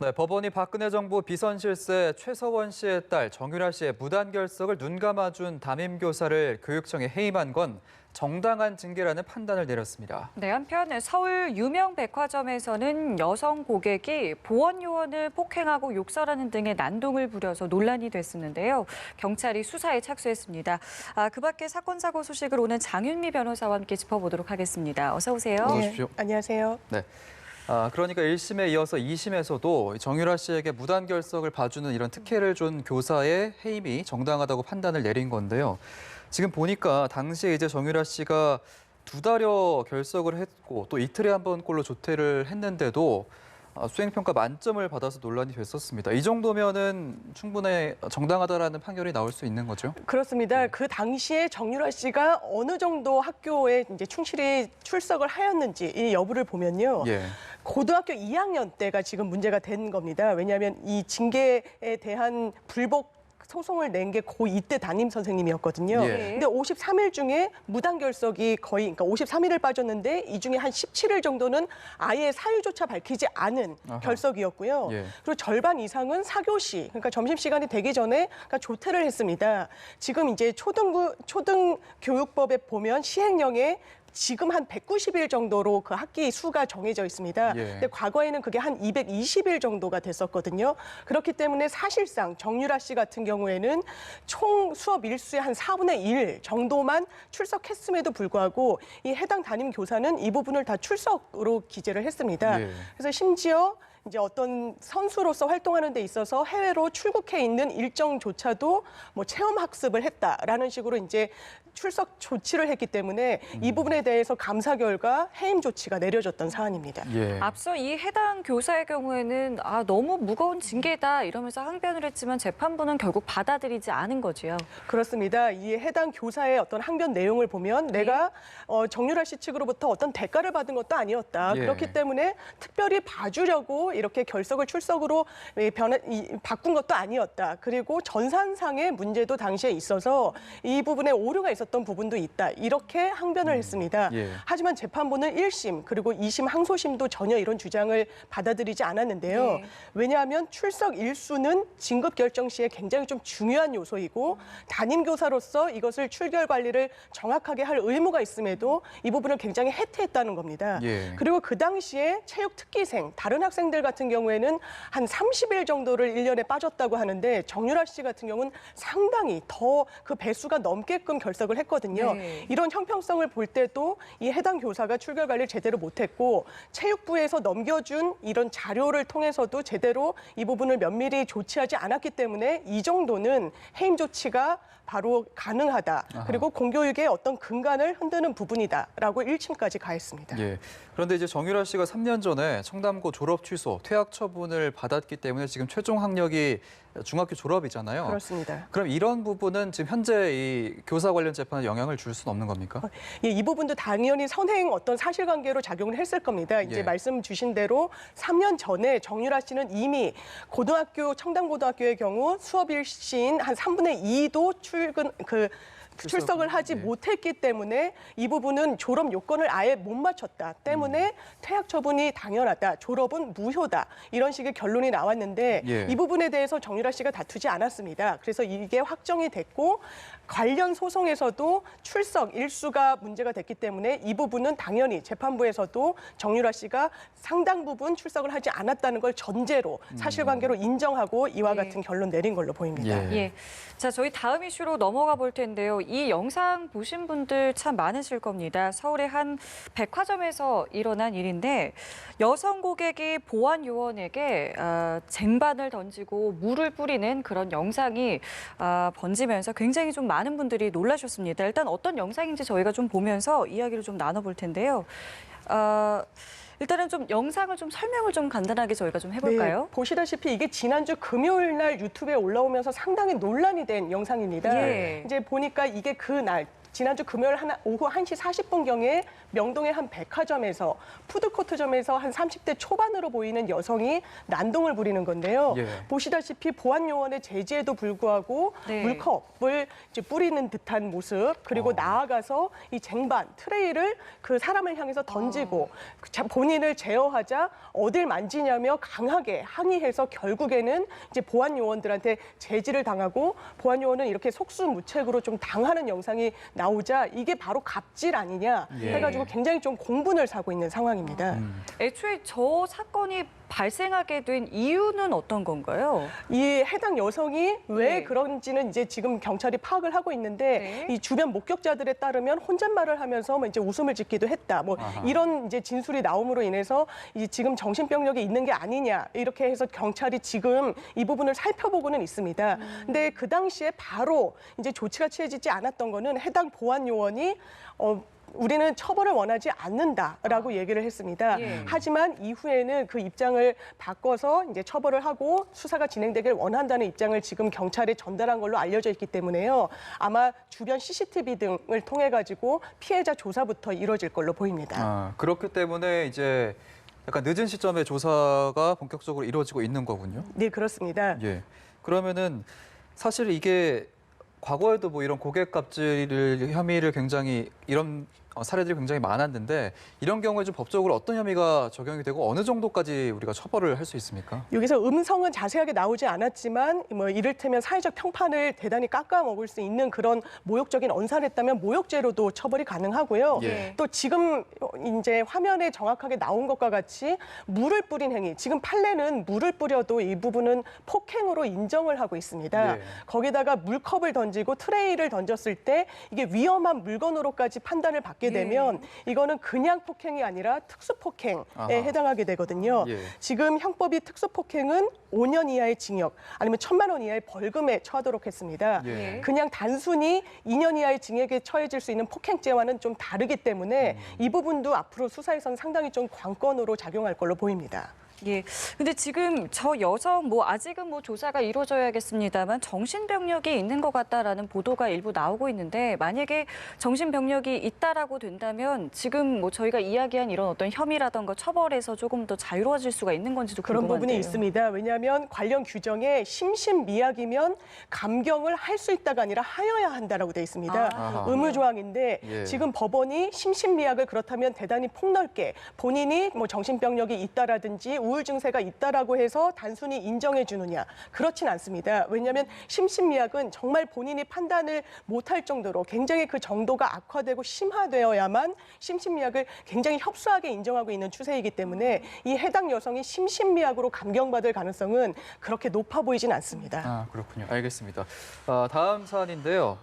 네, 법원이 박근혜 정부 비선실세 최서원 씨의 딸 정유라 씨의 무단결석을 눈감아준 담임교사를 교육청에 해임한 건 정당한 징계라는 판단을 내렸습니다. 네, 한편 서울 유명 백화점에서는 여성 고객이 보안 요원을 폭행하고 욕설하는 등의 난동을 부려서 논란이 됐었는데요. 경찰이 수사에 착수했습니다. 그 밖에 사건 사고 소식을 오는 장윤미 변호사와 함께 짚어보도록 하겠습니다. 어서 오세요. 어서 오십시오. 안녕하세요. 네. 그러니까 1심에 이어서 2심에서도 정유라 씨에게 무단결석을 봐주는 이런 특혜를 준 교사의 해임이 정당하다고 판단을 내린 건데요. 지금 보니까 당시에 이제 정유라 씨가 2달여 결석을 했고 또 이틀에 한 번꼴로 조퇴를 했는데도 수행평가 만점을 받아서 논란이 됐었습니다. 이 정도면은 충분히 정당하다라는 판결이 나올 수 있는 거죠? 그렇습니다. 그 당시에 정유라 씨가 어느 정도 학교에 이제 충실히 출석을 하였는지 이 여부를 보면요. 예. 고등학교 2학년 때가 지금 문제가 된 겁니다. 왜냐하면 이 징계에 대한 불복 소송을 낸 게 고2 때 담임 선생님이었거든요. 예. 근데 53일 중에 무단결석이 거의, 그러니까 53일을 빠졌는데 이 중에 한 17일 정도는 아예 사유조차 밝히지 않은 아하. 결석이었고요. 예. 그리고 절반 이상은 사교시, 그러니까 점심시간이 되기 전에 그러니까 조퇴를 했습니다. 지금 이제 초등교육법에 보면 시행령에 지금 한 190일 정도로 그 학기 수가 정해져 있습니다. 예. 근데 과거에는 그게 한 220일 정도가 됐었거든요. 그렇기 때문에 사실상 정유라 씨 같은 경우에는 총 수업 일수의 한 4분의 1 정도만 출석했음에도 불구하고 이 해당 담임 교사는 이 부분을 다 출석으로 기재를 했습니다. 예. 그래서 심지어 이제 어떤 선수로서 활동하는 데 있어서 해외로 출국해 있는 일정조차도 뭐 체험 학습을 했다라는 식으로 이제 출석 조치를 했기 때문에 이 부분에 대해서 감사 결과 해임 조치가 내려졌던 사안입니다. 예. 앞서 이 해당 교사의 경우에는 너무 무거운 징계다 이러면서 항변을 했지만 재판부는 결국 받아들이지 않은 거지요. 그렇습니다. 이 해당 교사의 어떤 항변 내용을 보면 내가 정유라 씨 측으로부터 어떤 대가를 받은 것도 아니었다. 예. 그렇기 때문에 특별히 봐주려고 이렇게 결석을 출석으로 바꾼 것도 아니었다. 그리고 전산상의 문제도 당시에 있어서 이 부분에 오류가 있었던 부분도 있다. 이렇게 항변을 했습니다. 예. 하지만 재판부는 1심 그리고 2심 항소심도 전혀 이런 주장을 받아들이지 않았는데요. 네. 왜냐하면 출석 일수는 진급 결정 시에 굉장히 좀 중요한 요소이고 담임 교사로서 이것을 출결 관리를 정확하게 할 의무가 있음에도 이 부분을 굉장히 해태했다는 겁니다. 예. 그리고 그 당시에 체육 특기생, 다른 학생들 같은 경우에는 한 30일 정도를 1년에 빠졌다고 하는데 정유라 씨 같은 경우는 상당히 더 그 배수가 넘게끔 결석을 했거든요. 네. 이런 형평성을 볼 때도 이 해당 교사가 출결 관리를 제대로 못했고 체육부에서 넘겨준 이런 자료를 통해서도 제대로 이 부분을 면밀히 조치하지 않았기 때문에 이 정도는 해임 조치가 바로 가능하다. 아하. 그리고 공교육의 어떤 근간을 흔드는 부분이다라고 1심까지 가했습니다. 예. 그런데 이제 정유라 씨가 3년 전에 청담고 졸업 취소, 퇴학 처분을 받았기 때문에 지금 최종 학력이 중학교 졸업이잖아요. 그렇습니다. 그럼 이런 부분은 지금 현재 이 교사 관련 재판에 영향을 줄 수는 없는 겁니까? 예, 이 부분도 당연히 선행 어떤 사실관계로 작용을 했을 겁니다. 이제 예. 말씀 주신 대로 3년 전에 정유라 씨는 이미 고등학교, 청담고등학교의 경우 수업 일시인 한 3분의 2도 출석을 하지 예. 못했기 때문에 이 부분은 졸업 요건을 아예 못 맞췄다 때문에 퇴학 처분이 당연하다, 졸업은 무효다 이런 식의 결론이 나왔는데 예. 이 부분에 대해서 정유라 씨가 다투지 않았습니다. 그래서 이게 확정이 됐고 관련 소송에서도 출석 일수가 문제가 됐기 때문에 이 부분은 당연히 재판부에서도 정유라 씨가 상당 부분 출석을 하지 않았다는 걸 전제로 사실관계로 인정하고 이와 네. 같은 결론 내린 걸로 보입니다. 예. 예. 자, 저희 다음 이슈로 넘어가 볼 텐데요. 이 영상 보신 분들 참 많으실 겁니다. 서울의 한 백화점에서 일어난 일인데 여성 고객이 보안 요원에게 쟁반을 던지고 물을 뿌리는 그런 영상이 번지면서 굉장히 좀 많은 분들이 놀라셨습니다. 일단 어떤 영상인지 저희가 좀 보면서 이야기를 좀 나눠볼 텐데요. 일단은 좀 영상을 좀 설명을 좀 간단하게 저희가 좀 해볼까요? 네, 보시다시피 이게 지난주 금요일 날 유튜브에 올라오면서 상당히 논란이 된 영상입니다. 예. 이제 보니까 이게 그날 지난주 금요일 오후 1시 40분경에 명동의 한 백화점에서 푸드코트점에서 한 30대 초반으로 보이는 여성이 난동을 부리는 건데요. 예. 보시다시피 보안 요원의 제지에도 불구하고 네. 물컵을 이제 뿌리는 듯한 모습, 그리고 나아가서 이 쟁반 트레이를 그 사람을 향해서 던지고 본인을 제어하자 어딜 만지냐며 강하게 항의해서 결국에는 이제 보안 요원들한테 제지를 당하고 보안 요원은 이렇게 속수무책으로 좀 당하는 영상이 나오자 이게 바로 갑질 아니냐 예. 해가지고 굉장히 좀 공분을 사고 있는 상황입니다. 애초에 저 사건이 발생하게 된 이유는 어떤 건가요? 이 해당 여성이 왜 네. 그런지는 이제 지금 경찰이 파악을 하고 있는데 네. 이 주변 목격자들에 따르면 혼잣말을 하면서 뭐 이제 웃음을 짓기도 했다. 뭐 아하. 이런 이제 진술이 나옴으로 인해서 이 지금 정신병력이 있는 게 아니냐 이렇게 해서 경찰이 지금 이 부분을 살펴보고는 있습니다. 근데 그 당시에 바로 이제 조치가 취해지지 않았던 거는 해당 보안 요원이 우리는 처벌을 원하지 않는다라고 얘기를 했습니다. 예. 하지만 이후에는 그 입장을 바꿔서 이제 처벌을 하고 수사가 진행되길 원한다는 입장을 지금 경찰에 전달한 걸로 알려져 있기 때문에요. 아마 주변 CCTV 등을 통해 가지고 피해자 조사부터 이루어질 걸로 보입니다. 아, 그렇기 때문에 이제 약간 늦은 시점에 조사가 본격적으로 이루어지고 있는 거군요. 네, 그렇습니다. 예. 그러면은 사실 이게 과거에도 뭐 이런 고객 갑질 혐의를 굉장히 이런 사례들이 굉장히 많았는데 이런 경우에 좀 법적으로 어떤 혐의가 적용이 되고 어느 정도까지 우리가 처벌을 할 수 있습니까? 여기서 음성은 자세하게 나오지 않았지만 뭐 이를테면 사회적 평판을 대단히 깎아먹을 수 있는 그런 모욕적인 언사를 했다면 모욕죄로도 처벌이 가능하고요. 예. 또 지금 이제 화면에 정확하게 나온 것과 같이 물을 뿌린 행위. 지금 판례는 물을 뿌려도 이 부분은 폭행으로 인정을 하고 있습니다. 예. 거기다가 물컵을 던지고 트레이를 던졌을 때 이게 위험한 물건으로까지 판단을 받게 되면 이거는 그냥 폭행이 아니라 특수폭행에 아하. 해당하게 되거든요. 예. 지금 형법이 특수폭행은 5년 이하의 징역 아니면 1,000만 원 이하의 벌금에 처하도록 했습니다. 예. 그냥 단순히 2년 이하의 징역에 처해질 수 있는 폭행죄와는 좀 다르기 때문에 이 부분도 앞으로 수사에선 상당히 좀 관건으로 작용할 걸로 보입니다. 예. 근데 지금 저 여성 뭐 아직은 뭐 조사가 이루어져야겠습니다만 정신병력이 있는 것 같다라는 보도가 일부 나오고 있는데 만약에 정신병력이 있다라고 된다면 지금 뭐 저희가 이야기한 이런 어떤 혐의라던가 처벌에서 조금 더 자유로워질 수가 있는 건지도 그런 궁금한데요. 부분이 있습니다. 왜냐하면 관련 규정에 심신미약이면 감경을 할 수 있다가 아니라 하여야 한다라고 돼 있습니다. 아하. 의무조항인데 예. 지금 법원이 심신미약을 그렇다면 대단히 폭넓게 본인이 뭐 정신병력이 있다라든지 우울 증세가 있다라고 해서 단순히 인정해 주느냐 그렇진 않습니다. 왜냐하면 심신미약은 정말 본인이 판단을 못할 정도로 굉장히 그 정도가 악화되고 심화되어야만 심신미약을 굉장히 협소하게 인정하고 있는 추세이기 때문에 이 해당 여성이 심신미약으로 감경받을 가능성은 그렇게 높아 보이진 않습니다. 아, 그렇군요. 알겠습니다. 다음 사안인데요.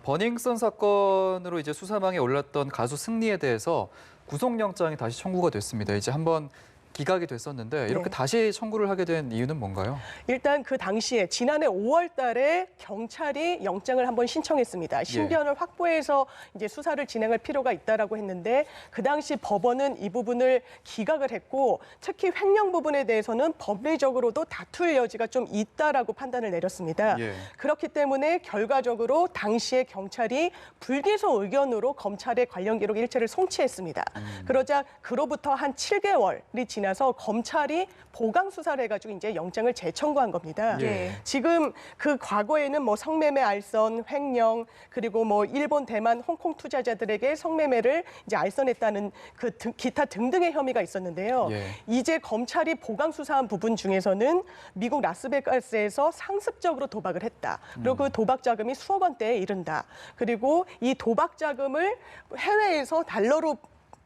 버닝썬 사건으로 이제 수사망에 올랐던 가수 승리에 대해서 구속영장이 다시 청구가 됐습니다. 이제 한번 기각이 됐었는데 이렇게 네. 다시 청구를 하게 된 이유는 뭔가요? 일단 그 당시에 지난해 5월 달에 경찰이 영장을 한번 신청했습니다. 신변을 확보해서 이제 수사를 진행할 필요가 있다라고 했는데 그 당시 법원은 이 부분을 기각을 했고 특히 횡령 부분에 대해서는 법리적으로도 다툴 여지가 좀 있다라고 판단을 내렸습니다. 예. 그렇기 때문에 결과적으로 당시에 경찰이 불기소 의견으로 검찰의 관련 기록 일체를 송치했습니다. 그러자 그로부터 한 7개월이 지나서 검찰이 보강 수사를 해가지고 이제 영장을 재청구한 겁니다. 예. 지금 그 과거에는 뭐 성매매 알선, 횡령 그리고 뭐 일본, 대만, 홍콩 투자자들에게 성매매를 이제 알선했다는 그 기타 등등의 혐의가 있었는데요. 예. 이제 검찰이 보강 수사한 부분 중에서는 미국 라스베가스에서 상습적으로 도박을 했다. 그리고 그 도박 자금이 수억 원대에 이른다. 그리고 이 도박 자금을 해외에서 달러로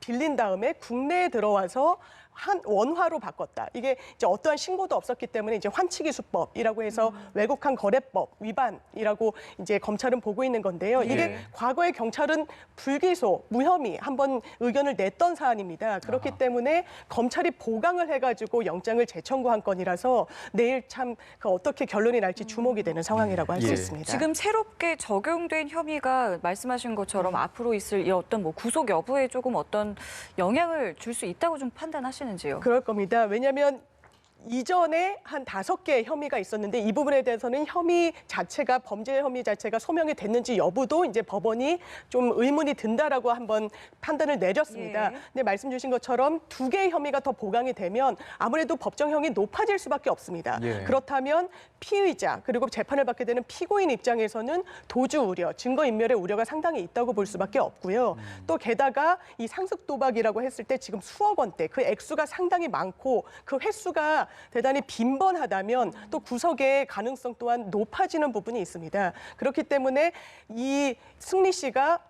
빌린 다음에 국내에 들어와서 한 원화로 바꿨다. 이게 이제 어떠한 신고도 없었기 때문에 이제 환치기 수법이라고 해서 외국환 거래법 위반이라고 이제 검찰은 보고 있는 건데요. 이게 예. 과거에 경찰은 불기소, 무혐의 한번 의견을 냈던 사안입니다. 그렇기 때문에 검찰이 보강을 해가지고 영장을 재청구한 건이라서 내일 참 그 어떻게 결론이 날지 주목이 되는 상황이라고 할 수 예. 있습니다. 지금 새롭게 적용된 혐의가 말씀하신 것처럼 앞으로 있을 이 어떤 뭐 구속 여부에 조금 어떤 영향을 줄 수 있다고 좀 판단하시는지요? 그럴 겁니다. 왜냐하면 이전에 한 5개 혐의가 있었는데 이 부분에 대해서는 범죄 혐의 자체가 소명이 됐는지 여부도 이제 법원이 좀 의문이 든다라고 한번 판단을 내렸습니다. 예. 근데 말씀 주신 것처럼 2개의 혐의가 더 보강이 되면 아무래도 법정형이 높아질 수밖에 없습니다. 예. 그렇다면 피의자 그리고 재판을 받게 되는 피고인 입장에서는 도주 우려, 증거인멸의 우려가 상당히 있다고 볼 수밖에 없고요. 또 게다가 이 상습 도박이라고 했을 때 지금 수억 원대 그 액수가 상당히 많고 그 횟수가 대단히 빈번하다면 또 구속의 가능성 또한 높아지는 부분이 있습니다. 그렇기 때문에 이 승리 씨가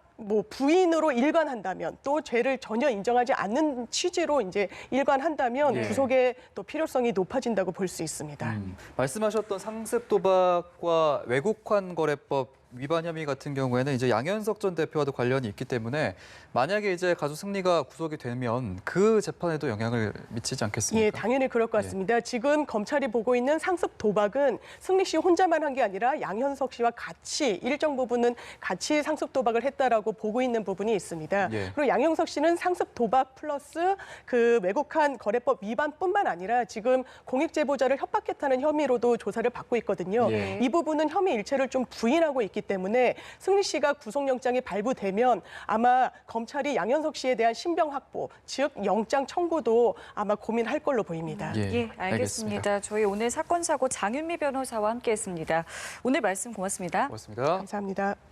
부인으로 일관한다면 또 죄를 전혀 인정하지 않는 취지로 이제 일관한다면 예. 구속의 또 필요성이 높아진다고 볼 수 있습니다. 말씀하셨던 상습 도박과 외국환 거래법 위반 혐의 같은 경우에는 이제 양현석 전 대표와도 관련이 있기 때문에 만약에 이제 가수 승리가 구속이 되면 그 재판에도 영향을 미치지 않겠습니까? 예, 당연히 그럴 것 같습니다. 지금 검찰이 보고 있는 상습 도박은 승리 씨 혼자만 한 게 아니라 양현석 씨와 같이 일정 부분은 같이 상습 도박을 했다라고 보고 있는 부분이 있습니다. 예. 그리고 양현석 씨는 상습 도박 플러스 그 외국환 거래법 위반뿐만 아니라 지금 공익 제보자를 협박했다는 혐의로도 조사를 받고 있거든요. 예. 이 부분은 혐의 일체를 좀 부인하고 있기 때문에 승리 씨가 구속영장이 발부되면 아마 검찰이 양현석 씨에 대한 신병 확보, 즉 영장 청구도 아마 고민할 걸로 보입니다. 예, 알겠습니다. 저희 오늘 사건 사고 장윤미 변호사와 함께했습니다. 오늘 말씀 고맙습니다. 고맙습니다. 감사합니다.